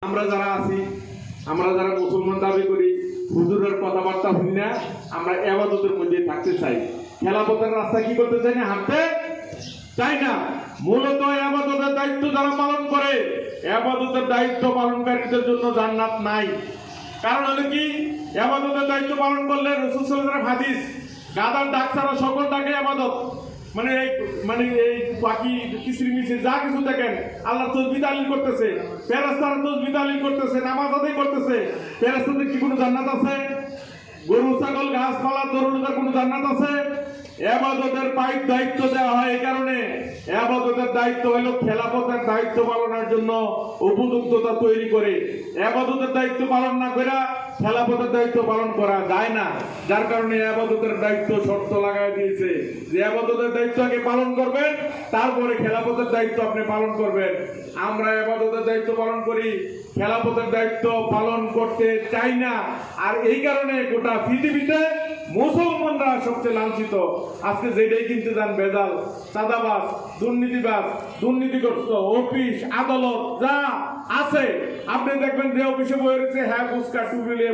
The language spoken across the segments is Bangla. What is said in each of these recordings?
আমরা যারা আছি, আমরা যারা মুসলমান দাবি করি, হুজুরের কথাবার্তা শুনি না, আমরা ইবাদতের মধ্যে থাকতে চাই। খেলাফতের রাস্তা কি করতে চাই না, হাঁটতে চাই না। মূলত ইবাদতের দায়িত্ব যারা পালন করে, ইবাদতের দায়িত্ব পালনকারীদের জন্য জান্নাত নাই। কারণ হলো কি, ইবাদতের দায়িত্ব পালন করলে রাসূল সাল্লাল্লাহু আলাইহি ওয়াসাল্লাম হাদিস, গাদার ডাক ছাড়া সকল ডাকে ইবাদত। মানে এই বাকি কিসিরমিসির যা কিছু দেখেন, আল্লাহ তাসবিহ তাহলিল করতেছে, ফেরেশতারা তাসবিহ তাহলিল করতেছে, নামাজ আদায় করতেছে। ফেরেশতাদের কি কোনো জান্নাত আছে? গরু ছাগল গাছপালা তরুণদের কোনো জান্নাত আছে? ইবাদতের দায়িত্ব দেওয়া হয় এই কারণে, ইবাদতের দায়িত্ব হলো খেলাফতের দায়িত্ব পালনের জন্য উপযুক্ততা তৈরি করে। ইবাদতের দায়িত্ব পালন না করে খেলাফতের দায়িত্ব পালন করা যায় না। যার কারণে ইবাদতের দায়িত্ব শর্ত লাগাই দিয়েছে যে ইবাদতের দায়িত্ব আগে পালন করবেন, তারপরে খেলাফতের দায়িত্ব আপনি পালন করবেন। আমরা ইবাদতের দায়িত্ব পালন করি, খেলাফতের দায়িত্ব পালন করতে চাই না। আর এই কারণে গোটা পৃথিবীতে মুসলমানরা সবচেয়ে লাঞ্ছিত। আজকে যেটাই কিনতে যান ভেজাল, চাঁদাবাজ, দুর্নীতিবাজ, দুর্নীতিগ্রস্ত অফিস আদালত যা আছে, আপনি দেখবেন যে অফিসে বয়ে রয়েছে, হ্যাঁ ফুচকা টুপি নিয়ে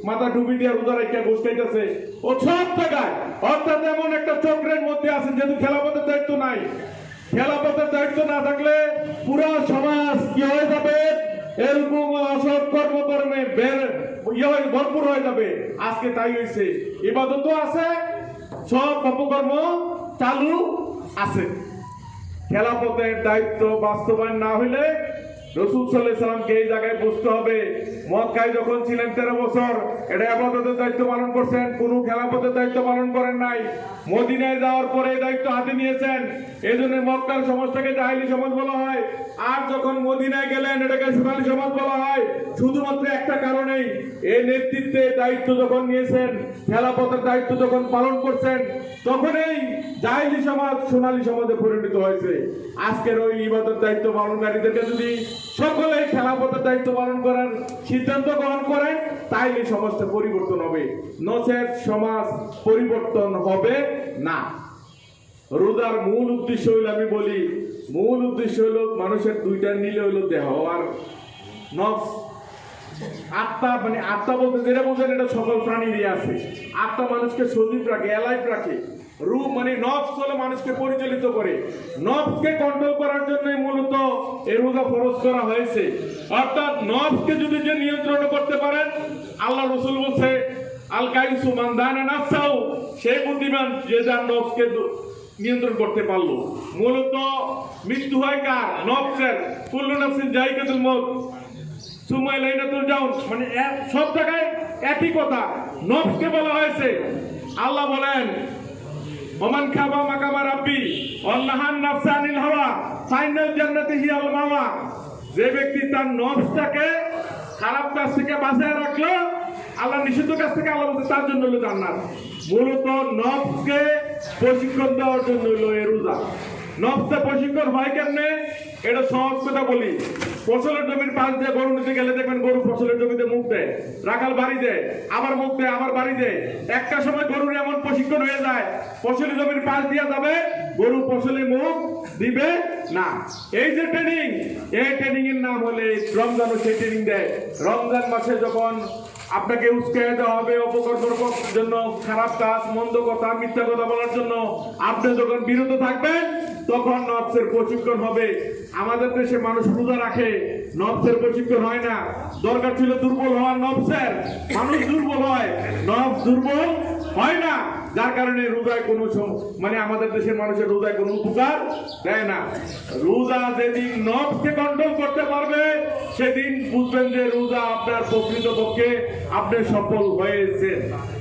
মাথা টুপি দিয়ে রোজা রেখে ঘুষ খাইতেছে ও সব জায়গায়। অর্থাৎ এমন একটা চক্রের মধ্যে আছে, যেহেতু খেলাফতের দায়িত্ব নাই। খেলাফতের দায়িত্ব না থাকলে পুরো সমাজ কি হয়ে যাবে, এরকম অসৎ কর্মকর্মে ভরপুর হয়ে যাবে। আজকে তাই হয়েছে, ইবাদতও আছে, সব অপকর্ম চালু আছে। খেলাফতের দায়িত্ব বাস্তবায়ন না হইলে রাসূল সাল্লাল্লাহু আলাইহি ওয়াসাল্লামকে এই জায়গায় বুঝতে হবে, মক্কায় যখন ছিলেন 13 বছর এটা ইবাদতের দায়িত্ব পালন করছেন, কোনো খেলাফতের দায়িত্ব পালন করেন নাই। মদিনায় যাওয়ার পরে এই দায়িত্ব হাতে নিয়েছেন, এই জন্য মক্কার সমাজটাকে জাহেলি সমাজ বলা হয়। আর যখন মদিনায় গেলেন এটাকে সোনালী সমাজ বলা হয়, শুধুমাত্র একটা কারণেই, এই নেতৃত্বে দায়িত্ব যখন নিয়েছেন, খেলাফতের দায়িত্ব যখন পালন করছেন, তখনই জাহেলি সমাজ সোনালী সমাজে পরিণত হয়েছে। আজকের ওই ইবাদত দায়িত্ব পালনকারীদেরকে যদি সকলেই খেলাফতের দায়িত্ব পালন করার সিদ্ধান্ত গ্রহণ করেন, তাইলে সমাজটা পরিবর্তন হবে, নচেত সমাজ পরিবর্তন হবে না। রোজার মূল উদ্দেশ্য হইল, আমি বলি মূল উদ্দেশ্য হইল মানুষের দুইটা নিলে হইল দেহ আর নফস। আত্মা, মানে আত্মা বলতে যেটা বোঝেন এটা সকল প্রাণীরই আছে। আত্মা মানুষকে সজীব রাখে, অ্যালাইভ রাখে। রূহ মানে নফস হলো মানুষকে পরিচালিত করে। নফসকে কন্ট্রোল করার জন্যই মূলত এই রোজা ফরজ করা হয়েছে। অর্থাৎ নফসকে যদি যে নিয়ন্ত্রণ করতে পারেন, আল্লাহ রাসূল বলছে আল কাইসু মান দানা নাফসাহু, সেই বুদ্ধিমান যে যার নফসকে নিয়ন্ত্রণ করতে পারলো। মূলত মৃত্যু হয় কার? নফসের। কুল্লু নাফসিন যায়কাতুল মউত সুম্মা ইলাইনা তুরজাউন, মানে সব জায়গায় একই কথা, নফসকে বলা হয়েছে। আল্লাহ বলেন ওমান খাবা মাকামা রাব্বি ওয়া নাহান নাফসা আনিল হাওয়া ফাইনাল জান্নাতি হিয়াল মাওয়া। যে ব্যক্তি তার নফসটাকে খারাপ কাজ থেকে বাঁচিয়ে রাখলো, আল্লাহ নিষিদ্ধ কাজ থেকে, আল্লাহ বলতে তার জন্য হলো জান্নাত। মূলত নফসকে প্রশিক্ষণ দেওয়ার জন্য হলো এই রোজা। নফসে প্রশিক্ষণ হয় কেমনে, এটা সহজ কথা বলি। ফসলের জমির পাশ দিয়ে গরু নিতে গেলে দেখবেন গরু ফসলের জমিতে মুখ দেয়, রাখাল বাড়ি দেয়, আবার মুখ দেয়, আবার বাড়ি দেয়। একটা সময় গরুর এমন প্রশিক্ষণ হয়ে যায়, ফসলের জমির পাশ দিয়ে যাবে, গরু ফসলে মুখ দিবে না। এই যে ট্রেনিং, এই ট্রেনিং এর নাম হলে রমজানও সেই ট্রেনিং দেয়। রমজান মাসে যখন আপনাকে উস্কাইয়া দেওয়া হবে অপকর্মের জন্য, খারাপ কাজ, মন্দ কথা, মিথ্যা কথা বলার জন্য, আপনি যখন বিরত থাকবেন, তখন নফসের প্রশিক্ষণ হবে। আমাদের দেশে মানুষ রোজা রাখে, নফসের প্রশিক্ষণ হয় না। দরকার ছিল দুর্বল হওয়ার নফসের, মানুষ দুর্বল হয়, নফস দুর্বল হয় না। যার কারণে রোজায় কোনো মানে আমাদের দেশের মানুষের রোজায় কোনো উপকার দেয় না। রোজা যেদিন নফসকে কন্ট্রোল করতে পারবে, সেদিন বুঝবেন যে রোজা আপনার প্রকৃতপক্ষে আপনি সফল হয়েছেন।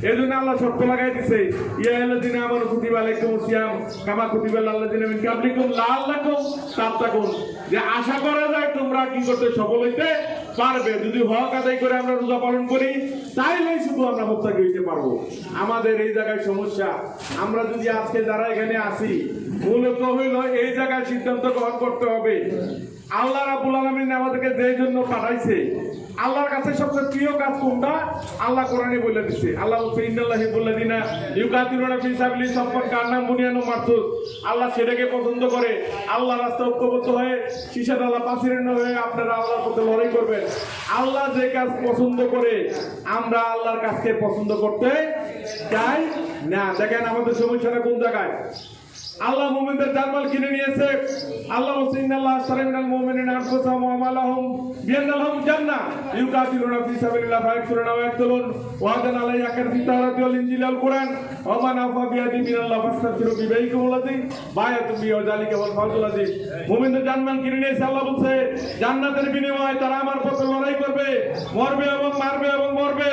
এই জন্য আল্লাহ শর্ত লাগাই দিছে, ইয়া আল্লাযিনা আমানু কুতিবা আলাইকুমুস সিয়াম কামা কুতিবা আলাল্লাযিনা মিন ক্বাবলিকুম লাআল্লাকুম তাত্তাকুন, যে আশা করা যায় তোমরা কি করতে সফল হইতে পারবে। যদি হক আদায় করে আমরা রোজা পালন করি, তাইলেই শুধু আমরা মুত্তাকি হইতে পারবো। আমাদের এই জায়গায় সমস্যা, আমরা যদি আজকে যারা এখানে আসি, মূলত হইল এই জায়গায় সিদ্ধান্ত গ্রহণ করতে হবে আল্লাহ রাব্বুল আলামিন আমাদেরকে যেই জন্য পাঠাইছে, আল্লাহর কাছে সবচেয়ে প্রিয় কাজ কোনটা? আল্লাহ কোরআনে বলে দিচ্ছে। আল্লাহ বলছে ইন্নাল্লাহি ওয়াল্লাযিনা ইউকাতিলুনা ফি সাবিলিহি সাফফান কান্নাম বুনিয়ানুম মারসুস। আল্লাহ সেটাকে পছন্দ করে। আল্লাহর রাস্তায় ঐক্যবদ্ধ হয়ে শীষে ডালা পাচিরের হয়ে আপনারা আল্লাহর পথে লড়াই করবেন। আল্লাহ যে কাজ পছন্দ করে আমরা আল্লাহর কাজকে পছন্দ করতে চাই না। দেখেন আমাদের সমস্যাটা কোন জায়গায়? আল্লাহ মুমিনদের জানমাল কিনে নিয়েছে। আল্লাহ বলছে ইন্নাল্লাহ আশতারা মিনাল মুমিনিনা আনফুসাহুম ওয়া আমওয়ালাহুম বিআন্না লাহুম জান্নাহ ইউকাতিলুনা ফি সাবিলিল্লাহি ফায়াকতুলুনা ওয়া ইয়াকতুলুন ওয়াদান আলাইহি হাক্কান ফিত তাওরাতি ওয়াল ইনজিলি ওয়াল কুরআন ওয়া মান আফা বিয়াদি মিনাল্লাহি ফাস্তাগফিরু বিবাইকুমুল লাযী বায়াতুম বিহি ওয়া যালিকা ওয়াল ফাওজুল আযীম। মুমিনদের জানমাল কিনে নিয়েছে। আল্লাহ বলছে জান্নাতের বিনিময়ে তারা আমার পথে লড়াই করবে, মরবে এবং মারবে এবং মরবে।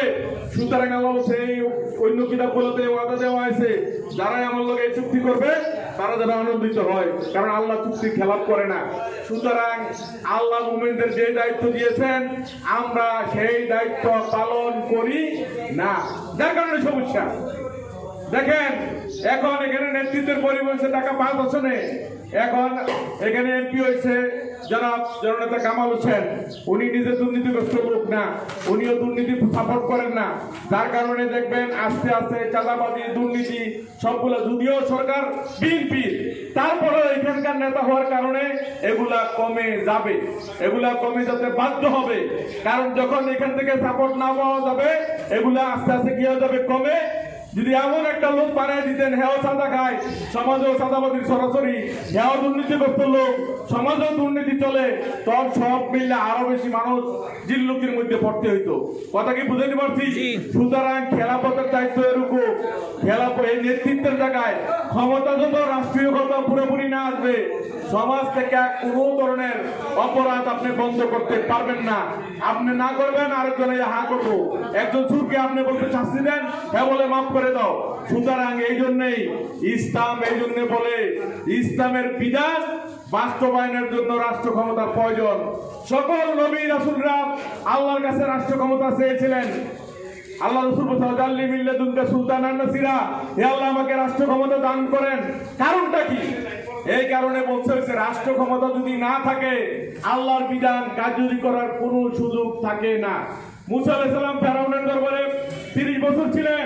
সুতরাং আল্লাহ বলছে এই অন্য কিতাবগুলোতে ওয়াদা দেওয়া হয়েছে যারাই আমার লগে চুক্তি করবে তারা যেন আনন্দিত হয়, কারণ আল্লাহ চুক্তি খেলাপ করে না। সুতরাং আল্লাহ মুমিনদের যে দায়িত্ব দিয়েছেন আমরা সেই দায়িত্ব পালন করি না, যার কারণে সমস্যা। দেখেন এখন এখানে নেতৃত্বের পরিবর্তন টাকা 5 বছরে এখন এখানে এমপি হয়েছে জনাব জননেতা কামাল হোসেন। উনি নিজে দুর্নীতিগ্রস্ত লোক না, উনিও দুর্নীতি সাপোর্ট করেন না, যার কারণে দেখবেন আস্তে আস্তে চাঁদাবাজি দুর্নীতি সবগুলো, যদিও সরকার বিএনপি তারপরে এখানকার নেতা হওয়ার কারণে এগুলা কমে যাবে, এগুলা কমে যেতে বাধ্য হবে। কারণ যখন এখান থেকে সাপোর্ট না পাওয়া যাবে এগুলা আস্তে আস্তে কি হয়ে যাবে, কমে। যদি এমন একটা লোক বানিয়ে দিতেন হেও চাঁদা খায়, সমাজেও চাঁদাবাজির সরাসরি, হেও দুর্নীতিগ্রস্ত লোক, সমাজেও দুর্নীতি চলে, তখন সব মিললে আরো বেশি মানুষ জিল্লুকির মধ্যে পড়তে হইতো। কথা কি বুঝাতে পারছি? সুতরাং খেলাফতের দায়িত্ব এরকম, এই নেতৃত্বের জায়গায় ক্ষমতা যত রাষ্ট্রীয় ক্ষমতা পুরোপুরি না আসবে সমাজ থেকে কোনো ধরনের অপরাধ আপনি বন্ধ করতে পারবেন না। আপনি না করবেন আরেকজনে হা করবো, একজন চুরকে আপনি বলতে শাস্তি দেন, হ্যাঁ বলে মাফ করে দাও। সুতরাং এই জন্যই ইসলাম এই জন্য বলে ইসলামের বিধান বাস্তবায়নের জন্য রাষ্ট্র ক্ষমতার প্রয়োজন। সকল নবী রাসূলরা আল্লাহর কাছে রাষ্ট্র ক্ষমতা চেয়েছিলেন। আল্লাহ রাসূল সাল্লাল্লাহু আলাইহি ওয়াসাল্লাম সুলতানান নাসিরা, হে আল্লাহ আমাকে রাষ্ট্র ক্ষমতা দান করেন। কারণটা কি? এই কারণে বলছে রাষ্ট্র ক্ষমতা যদি না থাকে আল্লাহর বিধান কার্যকরী করার কোনো সুযোগ থাকে না। মুসা আলাইহিস সালাম ফেরাউনের দরবারে 30 বছর ছিলেন।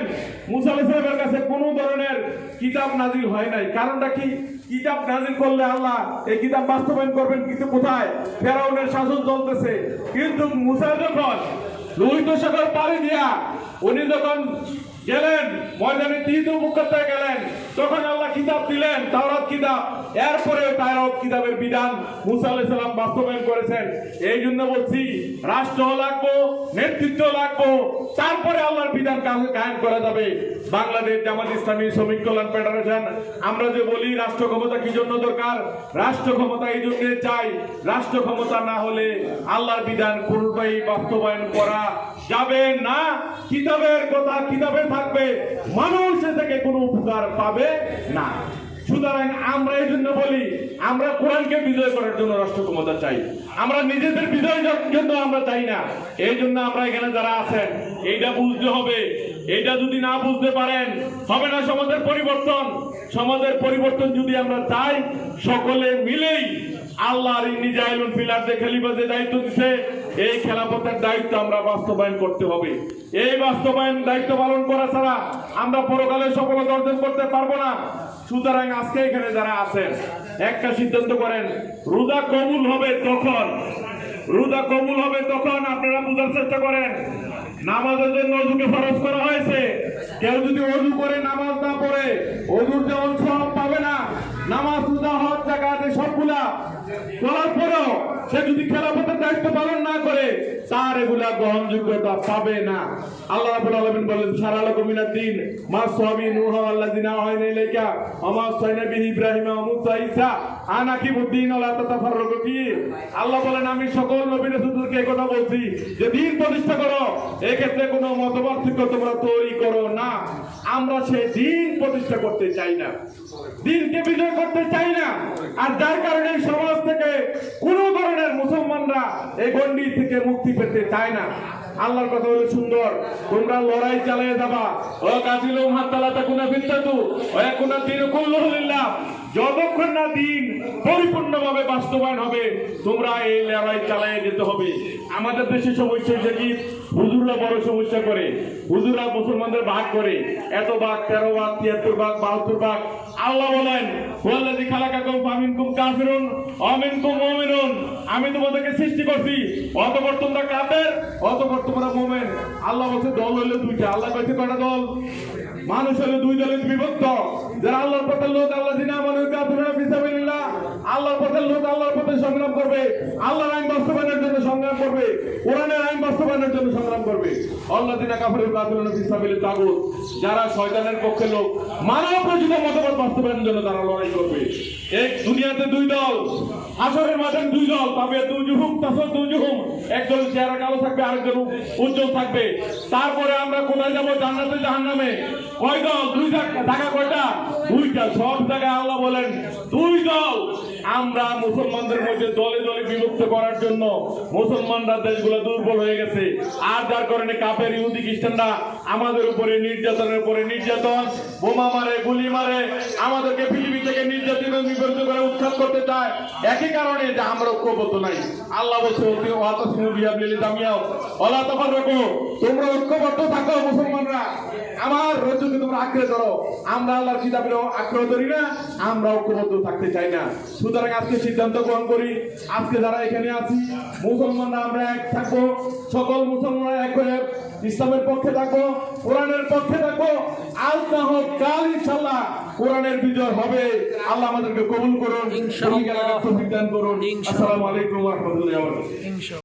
মুসা আলাইহিস সালামের কাছে কোনো ধরনের কিতাব নাজিল হয় নাই। কারণটা কি? কিতাব নাজিল করলে আল্লাহ এই কিতাব বাস্তবায়ন করবেন, কিন্তু কোথায়? ফেরাউনের শাসন চলতেছে। কিন্তু মুসা যখন লোহিত সাগর পাড়ি দিয়া উনি যখন গেলেন ময়দানে তিনটে মুখতায় গেলেন, তখন আল্লাহ কিতাব দিলেন, তাওরাত কিতাব। এরপরে তাওরাত কিতাবের বিধান মুসা আলাইহিস সালাম বাস্তবায়ন করেছেন। এই জন্য বলছি রাষ্ট্র লাগবো, নেতৃত্ব লাগবো, তারপরে আল্লাহর বিধান কায়েম করা যাবে। বাংলাদেশ জামাত ইসলামী শ্রমিক কল্যাণ ফেডারেশন আমরা যে বলি রাষ্ট্র ক্ষমতা কি জন্য দরকার, রাষ্ট্র ক্ষমতা এই জন্য চাই, রাষ্ট্র ক্ষমতা না হলে আল্লাহর বিধান কোনটাই বাস্তবায়ন করা যাবে না। কিতাবের কথা কিতাবে থাকবে, মানুষ থেকে কোনো উপকার পাবে না। সুতরাং আমরা এই জন্য বলি আমরা কোরআনকে বিজয় করার জন্য রাষ্ট্র ক্ষমতা চাই, আমরা নিজেদের বিজয়ের জন্য আমরা চাই না। এই জন্য আমরা এখানে যারা আছেন এইটা বুঝতে হবে। এইটা যদি না বুঝতে পারেন হবে না সমাজের পরিবর্তন। সমাজের পরিবর্তন যদি আমরা চাই সকলে মিলেই আল্লাহর নিজাইলুন ফিলারদে খলিফা যে দায়িত্ব দিছে এই খেলাফতের দায়িত্ব আমরা বাস্তবায়ন করতে হবে। এই বাস্তবায়ন দায়িত্ব পালন করা ছাড়া আমরা পরকালে সফলতা অর্জন করতে পারবো না। সুতরাং আজকে এখানে যারা আছেন একটা সিদ্ধান্ত করেন, রোজা কবুল হবে তখন, রোজা কবুল হবে তখন আপনারা বোঝার চেষ্টা করেন নামাজের জন্য অজুকে ফরজ করা হয়েছে। কেউ যদি অজু করে নামাজ না পড়ে অজুর যেমন সব পাবে না, নামাজ রোজা হজ যাকাত সবগুলা করার পরেও সে যদি খেলাফতের দায়িত্ব পালন না করে তার এগুলা গ্রহণযোগ্যতা পাবে না। আল্লাহ রাব্বুল আলামিন বলেন সারা লাকুম মিনাদ দ্বীন মা সাহাবী নূহ আল্লাযিনা আওহাইনা ইলাইকা ওয়া মা সাইনা বিহি ইব্রাহিম ওয়া মুসা ঈসা আনা কিবুদ্দিন ওয়া লা তাতাফাররাকু ফি। আল্লাহ বলেন আমি সকল নবী রাসূলদেরকে এই কথা বলছি যে দ্বীন প্রতিষ্ঠা করো, এই ক্ষেত্রে কোনো মতপার্থক্য তোমরা তৈরি করো না। আমরা সেই দ্বীন প্রতিষ্ঠা করতে চাই না, দ্বীনকে বিজয় করতে চাই না। আর যার কারণে সমাজ থেকে কোনো ধরনের মুসলমানরা এই গণ্ডি থেকে মুক্তি পেতে চায় না। আল্লাহর কথা হলো সুন্দর, তোমরা লড়াই চালিয়ে যাবা। ও কাতিলুম হাত্তা লা তাকুনা ফিতনাতু ওয়া ইয়াকুনা দীনু কুল্লুহু লিল্লাহ। যতক্ষণ না দিন পরিপূর্ণভাবে বাস্তবায়ন হবে তোমরা এই লড়াই চালিয়ে যেতে হবে। আমাদের দেশে সমস্যা হচ্ছে কি, হুজুররা বড় সমস্যা করে, হুজুররা মুসলমানদের ভাগ করে, এত ভাগ, 13 ভাগ, 73 ভাগ, 72 ভাগ। আল্লাহ বলেন ওয়াল্লাযী খালাকাকুম ফামিনকুম কাফিরুন ওয়া মিনকুম মুমিনুন, আমি তোমাদেরকে সৃষ্টি করছি, অতঃপর তোমরা কাফের, অতঃপর তোমরা মুমিন। আল্লাহ বলছে দল হলো দুইটা, আল্লাহ কইছে কয়টা দল? মানুষ হলো দুই দলে বিভক্ত, যারা আল্লাহর পথের লোক, আল্লাযীনা আমানু কাফিরুনা ফি সাবিলিল্লাহ, আল্লাহর পথের লোক আল্লাহর পথে সংগ্রাম করবে, আল্লাহর আইন বাস্তবায়নের জন্য সংগ্রাম করবে, কোরআনের আইন বাস্তবায়নের জন্য সংগ্রাম করবে। আল্লাযীনা কাফারু কাফিরুনা ফি সাবিলিত তাগুত, যারা শয়তানের পক্ষের লোক, মানব রচিত মতবাদ বাস্তবায়নের জন্য তারা লড়াই করবে। এই দুনিয়াতে দুই দল, হাসরের মাঠে দুই দল পাবে, দুজুহুম তাসাদুজুহুম, একদল চেহারা কালো থাকবে, আরেকজন উজ্জ্বল থাকবে। তারপরে আমরা কোথায় যাব? জান্নাতে জাহান্নামে। কয় দল? দুই টাকা কয়টা? দুইটা। সব জায়গায় আল্লাহ বলেন দুই দল। আমরা মুসলমানদের মধ্যে দলে দলে বিভক্ত করার জন্য মুসলমানরা দেশগুলো দুর্বল হয়ে গেছে, আর যার কারণে কাফের ইহুদি খ্রিস্টানরা আমাদের উপরে নির্যাতনের উপরে নির্যাতন, বোমা মারে, গুলি মারে, আমাদেরকে পৃথিবী থেকে নির্যাতিত নিবৃত্ত করে উৎখাত করতে চায়। একই কারণে যে আমরা ঐক্যবদ্ধ নাই। আল্লাহ বলছে তোমরা ঐক্যবদ্ধ থাকো মুসলমানরা, আমার রজ্জুকে তোমরা আঁকড়ে ধরো। আমরা আল্লাহর কিতাবের আঁকড়ে ধরি না, আমরা ঐক্যবদ্ধ থাকতে চাই না। সুতরাং আজকে সিদ্ধান্ত গ্রহণ করি, আজকে যারা এখানে আছি মুসলমানরা আমরা এক থাকবো, সকল মুসলমানরা এক হয়ে ইসলামের পক্ষে থাকবো, কোরআনের পক্ষে থাকবো। আজ না হোক কাল ইনশাআল্লাহ কোরআনের বিজয় হবে। আল্লাহ আমাদেরকে কবুল করুন, তৌফিক দান করুন। আসসালামু আলাইকুম ওয়া রাহমাতুল্লাহি ওয়া বারাকাতুহু।